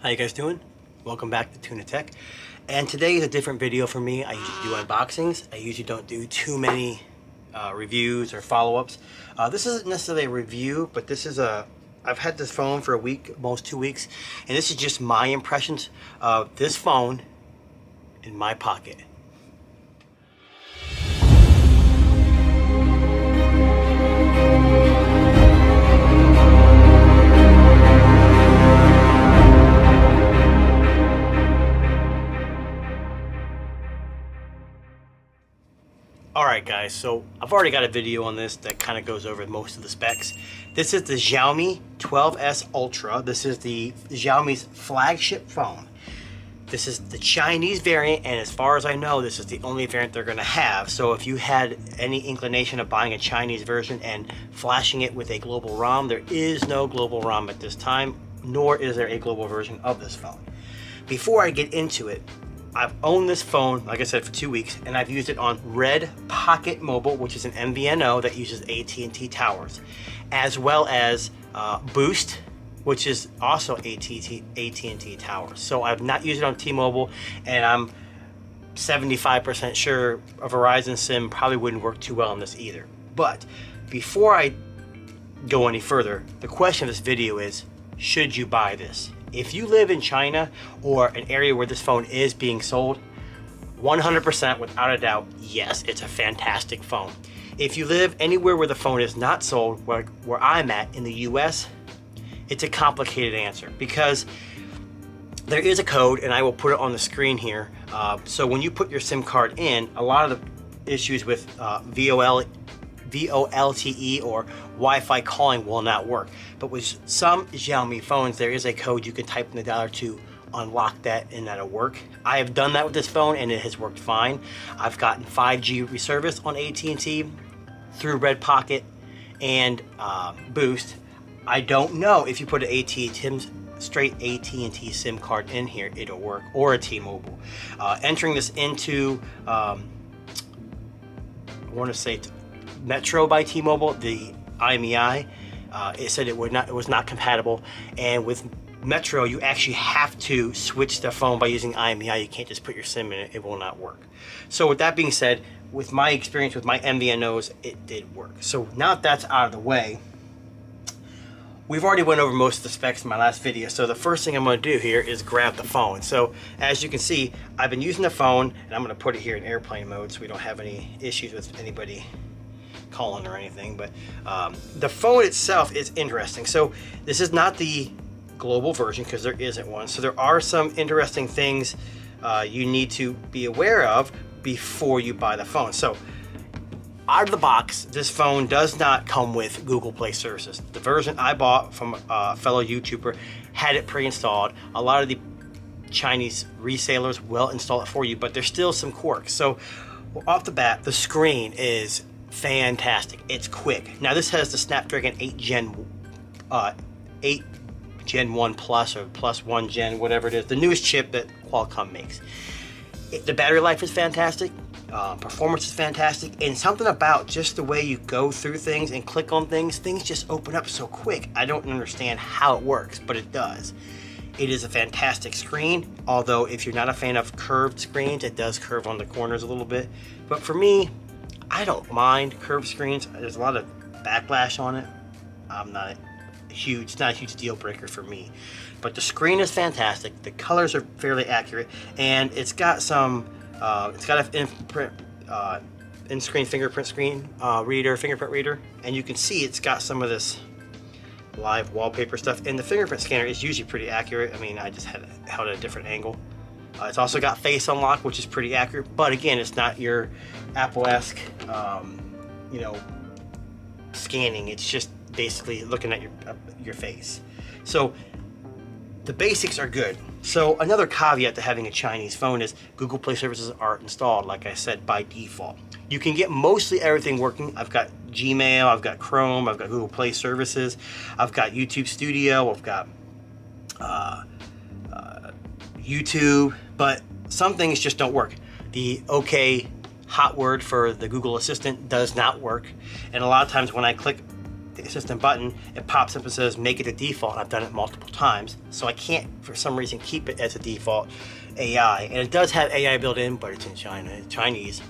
How you guys doing? Welcome back to Tuna Tech. And today is a different video for me. I usually do unboxings. I usually don't do too many reviews or follow-ups. This isn't necessarily a review, but this is I've had this phone for a week, almost 2 weeks, and this is just my impressions of this phone in my pocket. Alright guys, so I've already got a video on this that kind of goes over most of the specs. This is the Xiaomi 12S Ultra. This is the Xiaomi's flagship phone. This is the Chinese variant, and as far as I know, this is the only variant they're going to have. So if you had any inclination of buying a Chinese version and flashing it with a global ROM, there is no global ROM at this time, nor is there a global version of this phone. Before I get into it, I've owned this phone, like I said, for 2 weeks, and I've used it on Red Pocket Mobile, which is an MVNO that uses AT&T towers, as well as Boost, which is also AT&T towers. So I've not used it on T-Mobile, and I'm 75% sure a Verizon SIM probably wouldn't work too well on this either. But before I go any further, the question of this video is, should you buy this? If you live in China or an area where this phone is being sold, 100% without a doubt, yes, it's a fantastic phone. If you live anywhere where the phone is not sold, where I'm at in the US, it's a complicated answer because there is a code, and I will put it on the screen here. So when you put your SIM card in, a lot of the issues with VoLTE or Wi-Fi calling will not work. But with some Xiaomi phones, there is a code you can type in the dialer to unlock that, and that'll work. I have done that with this phone, and it has worked fine. I've gotten 5G reservice on AT&T through Red Pocket and Boost. I don't know if you put an straight AT&T SIM card in here, it'll work, or a T-Mobile. Entering this into, I want to say Metro by T-Mobile, the IMEI, it said it was not compatible, and with Metro you actually have to switch the phone by using IMEI. You can't just put your SIM in it, it will not work. So with that being said, with my experience with my MVNOs, it did work. So now that that's out of the way, we've already went over most of the specs in my last video, so the first thing I'm going to do here is grab the phone. So as you can see, I've been using the phone, and I'm going to put it here in airplane mode so we don't have any issues with anybody calling or anything. But the phone itself is interesting. So this is not the global version because there isn't one. So there are some interesting things you need to be aware of before you buy the phone. So out of the box, this phone does not come with Google Play services. The version I bought from a fellow YouTuber had it pre-installed. A lot of the Chinese resellers will install it for you, but there's still some quirks. So off the bat, the screen is fantastic. It's quick. Now this has the Snapdragon 8 Gen 1 Plus or Plus 1 Gen, whatever it is, the newest chip that Qualcomm makes. The battery life is fantastic. Performance is fantastic, and something about just the way you go through things and click on things just open up so quick. I don't understand how it works, but it does. It is a fantastic screen, although if you're not a fan of curved screens, it does curve on the corners a little bit. But for me, I don't mind curved screens. There's a lot of backlash on it. It's not a huge deal breaker for me. But the screen is fantastic. The colors are fairly accurate, and it's got some it's got an in-screen fingerprint reader, and you can see it's got some of this live wallpaper stuff, and the fingerprint scanner is usually pretty accurate. I mean, I just held it at a different angle. It's also got face unlock, which is pretty accurate, but again, it's not your Apple-esque, scanning. It's just basically looking at your face. So the basics are good. So another caveat to having a Chinese phone is Google Play services are installed, like I said, by default. You can get mostly everything working. I've got Gmail, I've got Chrome, I've got Google Play services, I've got YouTube Studio, I've got YouTube, but some things just don't work. The OK hot word for the Google Assistant does not work, and a lot of times when I click the assistant button, it pops up and says make it a default. I've done it multiple times, so I can't for some reason keep it as a default AI. And it does have AI built in, but it's in Chinese.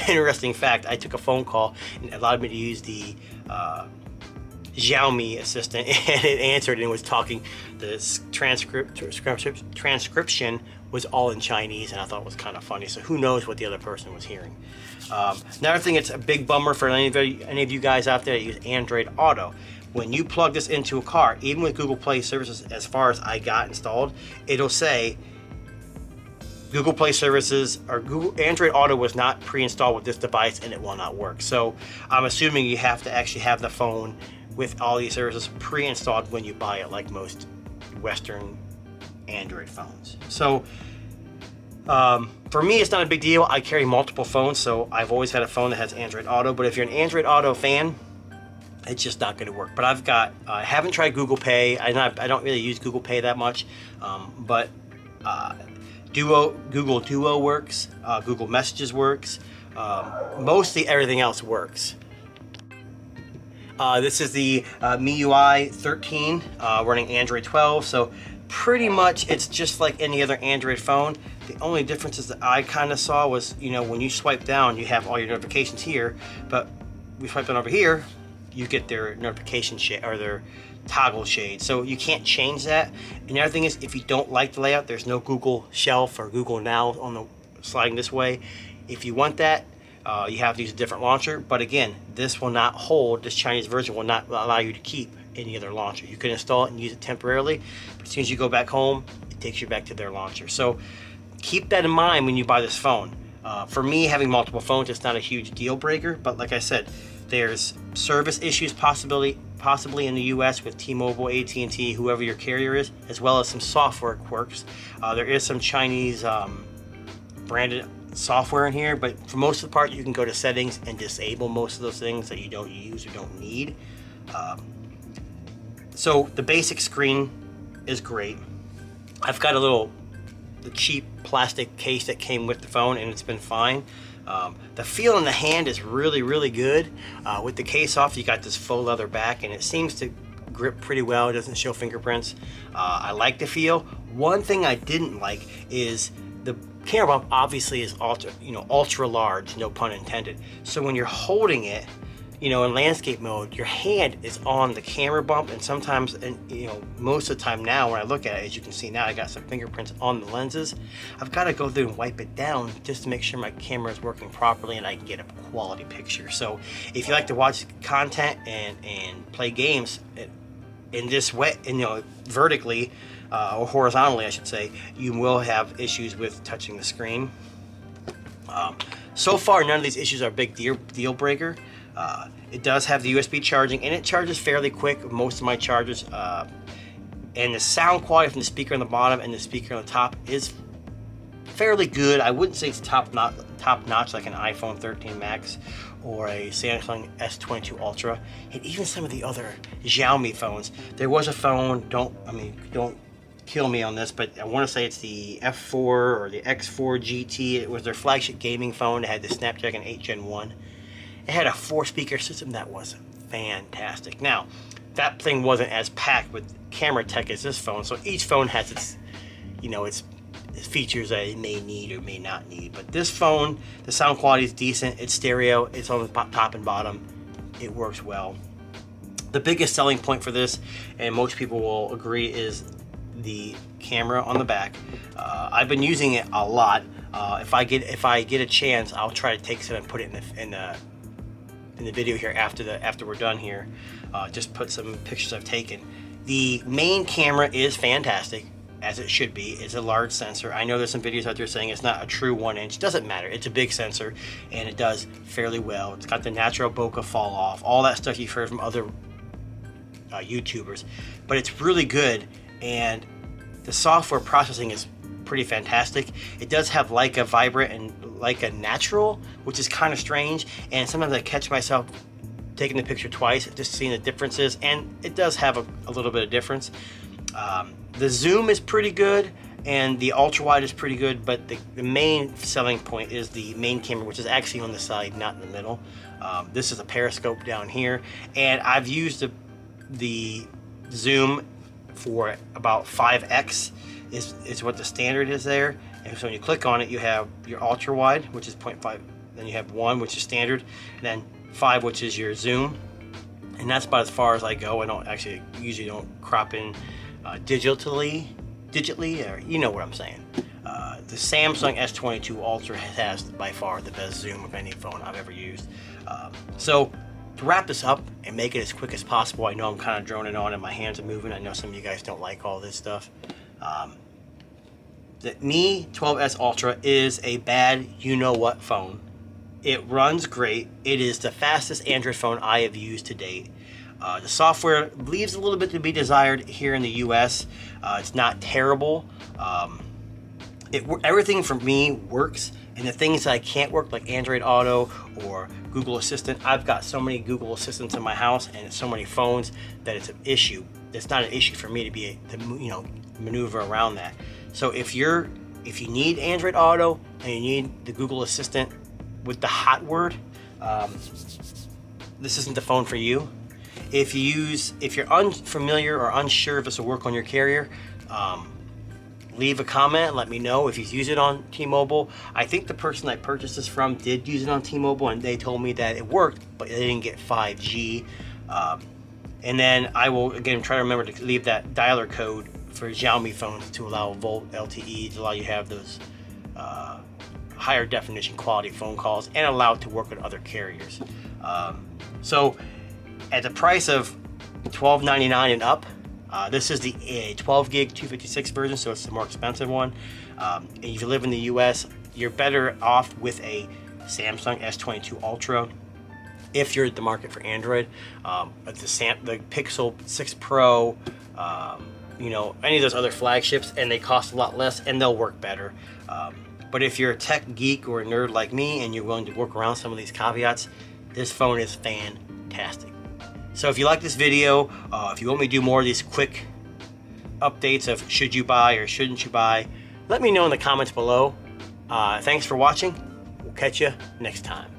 Interesting fact, I took a phone call and it allowed me to use the Xiaomi assistant, and it answered and was talking. The transcription was all in Chinese, and I thought it was kind of funny. So who knows what the other person was hearing. Another thing, it's a big bummer for any of you guys out there that use Android Auto. When you plug this into a car, even with Google Play services, as far as I got installed, it'll say Google Play services or Google Android Auto was not pre-installed with this device and it will not work. So I'm assuming you have to actually have the phone with all these services pre-installed when you buy it, like most Western Android phones. So for me, it's not a big deal. I carry multiple phones, so I've always had a phone that has Android Auto. But if you're an Android Auto fan, it's just not going to work. But I haven't tried Google Pay. I don't really use Google Pay that much, but Google Duo works. Google Messages works. Mostly everything else works. This is the MIUI 13 running Android 12, so pretty much it's just like any other Android phone. The only differences that I kind of saw was, you know, when you swipe down, you have all your notifications here, but we swipe down over here, you get their notification shade or their toggle shade. So you can't change that. And the other thing is, if you don't like the layout, there's no Google Shelf or Google Now on the sliding this way. If you want that, you have to use a different launcher. But again, this will not hold, this Chinese version will not allow you to keep any other launcher. You can install it and use it temporarily, but as soon as you go back home, it takes you back to their launcher. So keep that in mind when you buy this phone. For me, having multiple phones, it's not a huge deal breaker, but like I said, there's service issues possibly in the US with T-Mobile, AT&T, whoever your carrier is, as well as some software quirks. There is some Chinese branded software in here, but for most of the part, you can go to settings and disable most of those things that you don't use or don't need. So the basic screen is great. I've got the cheap plastic case that came with the phone, and it's been fine. The feel in the hand is really, really good. With the case off, you got this faux leather back, and it seems to grip pretty well. It doesn't show fingerprints. I like the feel. One thing I didn't like is the camera bump obviously is ultra large, no pun intended. So when you're holding it, in landscape mode, your hand is on the camera bump, and sometimes, and most of the time now when I look at it, as you can see now, I got some fingerprints on the lenses. I've got to go through and wipe it down just to make sure my camera is working properly and I can get a quality picture. So if you like to watch content and play games in this way, vertically or horizontally, I should say, you will have issues with touching the screen. So far, none of these issues are a big deal breaker. It does have the USB charging, and it charges fairly quick. Most of my chargers, and the sound quality from the speaker on the bottom and the speaker on the top is fairly good. I wouldn't say it's top notch like an iPhone 13 Max or a Samsung S22 Ultra, and even some of the other Xiaomi phones. There was a phone, don't kill me on this, but I want to say it's the F4 or the X4 GT. It was their flagship gaming phone. It had the Snapdragon 8 Gen 1. It had a 4-speaker system that was fantastic. Now, that thing wasn't as packed with camera tech as this phone, so each phone has its features that it may need or may not need. But this phone, the sound quality is decent. It's stereo. It's on the top and bottom. It works well. The biggest selling point for this, and most people will agree, is the camera on the back. I've been using it a lot. If I get a chance, I'll try to take some and put it in the video here after we're done here. Just put some pictures I've taken. The main camera is fantastic, as it should be. It's a large sensor. I know there's some videos out there saying it's not a true 1-inch. Doesn't matter. It's a big sensor, and it does fairly well. It's got the natural bokeh fall off, all that stuff you've heard from other YouTubers, but it's really good, and the software processing is pretty fantastic. It does have Leica Vibrant and Leica Natural, which is kind of strange, and sometimes I catch myself taking the picture twice, just seeing the differences, and it does have a little bit of difference. The zoom is pretty good, and the ultra wide is pretty good, but the main selling point is the main camera, which is actually on the side, not in the middle. This is a periscope down here, and I've used the zoom for about 5x is what the standard is there. And so when you click on it, you have your ultra wide, which is 0.5, then you have 1, which is standard, and then 5, which is your zoom. And that's about as far as I go. I don't actually usually don't crop in digitally, or you know what I'm saying. The Samsung S22 Ultra has by far the best zoom of any phone I've ever used. So to wrap this up and make it as quick as possible, I know I'm kind of droning on and my hands are moving. I know some of you guys don't like all this stuff. The Mi 12S Ultra is a bad you-know-what phone. It runs great. It is the fastest Android phone I have used to date. The software leaves a little bit to be desired here in the US. It's not terrible. Everything for me works, and the things that I can't work, like Android Auto or Google Assistant, I've got so many Google Assistants in my house and so many phones that it's an issue. It's not an issue for me to maneuver around that. So if you need Android Auto and you need the Google Assistant with the hot word, this isn't the phone for you. If you're unfamiliar or unsure if this will work on your carrier, leave a comment, let me know if you use it on T-Mobile. I think the person I purchased this from did use it on T-Mobile, and they told me that it worked, but they didn't get 5G. And then I will, again, try to remember to leave that dialer code for Xiaomi phones to allow Volt LTE, to allow you to have those higher definition quality phone calls, and allow it to work with other carriers. So at the price of $12.99 and up, this is the 12 gig 256 version, so it's the more expensive one. And if you live in the US, you're better off with a Samsung S22 Ultra if you're at the market for Android. But the Pixel 6 Pro, any of those other flagships, and they cost a lot less and they'll work better. But if you're a tech geek or a nerd like me and you're willing to work around some of these caveats, this phone is fantastic. So if you like this video, if you want me to do more of these quick updates of should you buy or shouldn't you buy, let me know in the comments below. Thanks for watching. We'll catch you next time.